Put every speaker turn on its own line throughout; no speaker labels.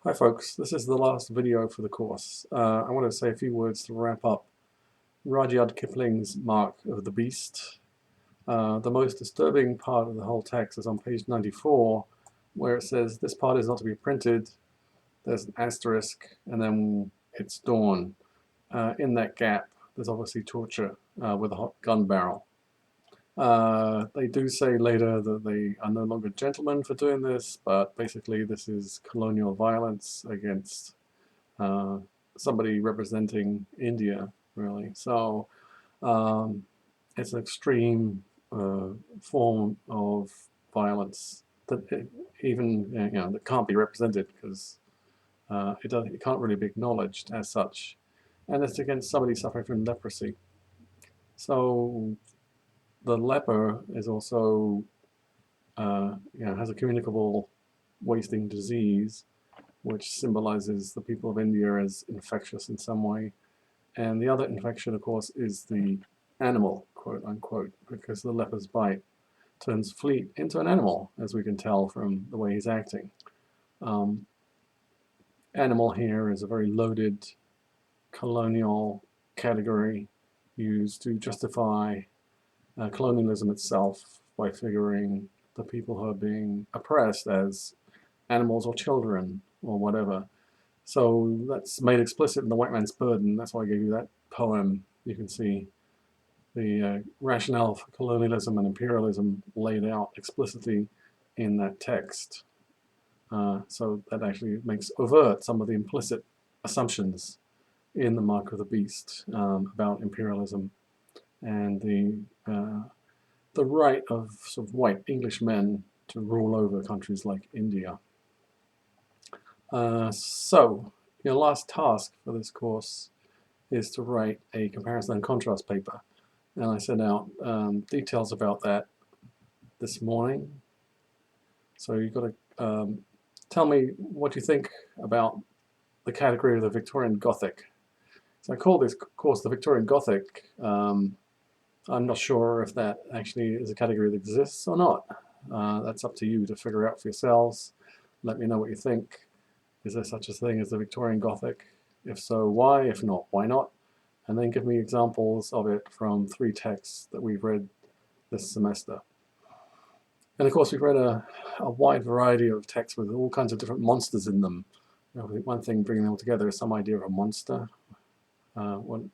Hi folks, this is the last video for the course. I want to say a few words to wrap up Rudyard Kipling's Mark of the Beast. The most disturbing part of the whole text is on page 94, where it says this part is not to be printed, there's an asterisk, and then it's dawn. In that gap, there's obviously torture with a hot gun barrel. They do say later that they are no longer gentlemen for doing this, but basically this is colonial violence against somebody representing India, really. So it's an extreme form of violence that that can't be represented because it can't really be acknowledged as such, and it's against somebody suffering from leprosy. So the leper is also has a communicable wasting disease, which symbolizes the people of India as infectious in some way. And the other infection, of course, is the animal, quote unquote, because the leper's bite turns Fleet into an animal, as we can tell from the way he's acting. Animal here is a very loaded colonial category used to justify colonialism itself by figuring the people who are being oppressed as animals or children or whatever. So that's made explicit in The White Man's Burden. That's why I gave you that poem. You can see the rationale for colonialism and imperialism laid out explicitly in that text. So that actually makes overt some of the implicit assumptions in the Mark of the Beast about imperialism and the right of sort of white English men to rule over countries like India. So your last task for this course is to write a comparison and contrast paper. And I sent out details about that this morning. So you've got to tell me what you think about the category of the Victorian Gothic. So I call this course the Victorian Gothic. I'm not sure if that actually is a category that exists or not. That's up to you to figure out for yourselves. Let me know what you think. Is there such a thing as the Victorian Gothic? If so, why? If not, why not? And then give me examples of it from 3 texts that we've read this semester. And of course, we've read a wide variety of texts with all kinds of different monsters in them. One thing bringing them all together is some idea of a monster, one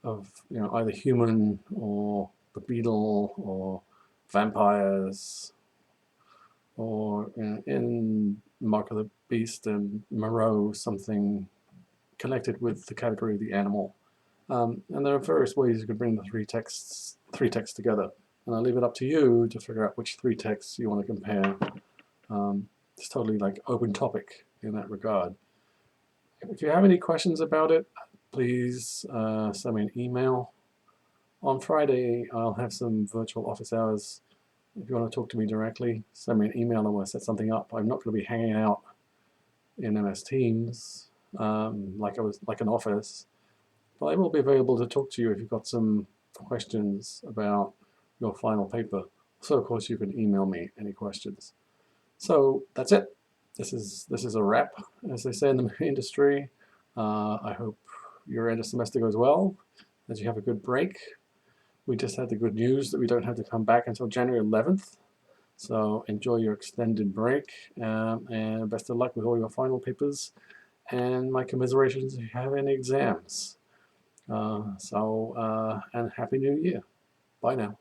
of either human or the beetle or vampires, or in Mark of the Beast and Moreau, something connected with the category of the animal. And there are various ways you could bring the three texts together. And I'll leave it up to you to figure out which 3 texts you want to compare. It's totally like open topic in that regard. If you have any questions about it, please send me an email. On Friday, I'll have some virtual office hours. If you want to talk to me directly, send me an email and we'll set something up. I'm not going to be hanging out in MS Teams like an office, but I will be available to talk to you if you've got some questions about your final paper. So of course you can email me any questions. So that's it. This is a wrap, as they say in the industry. I hope your end of semester goes well, that you have a good break. We just had the good news that we don't have to come back until January 11th. So enjoy your extended break, and best of luck with all your final papers, and my commiserations if you have any exams. And Happy New Year. Bye now.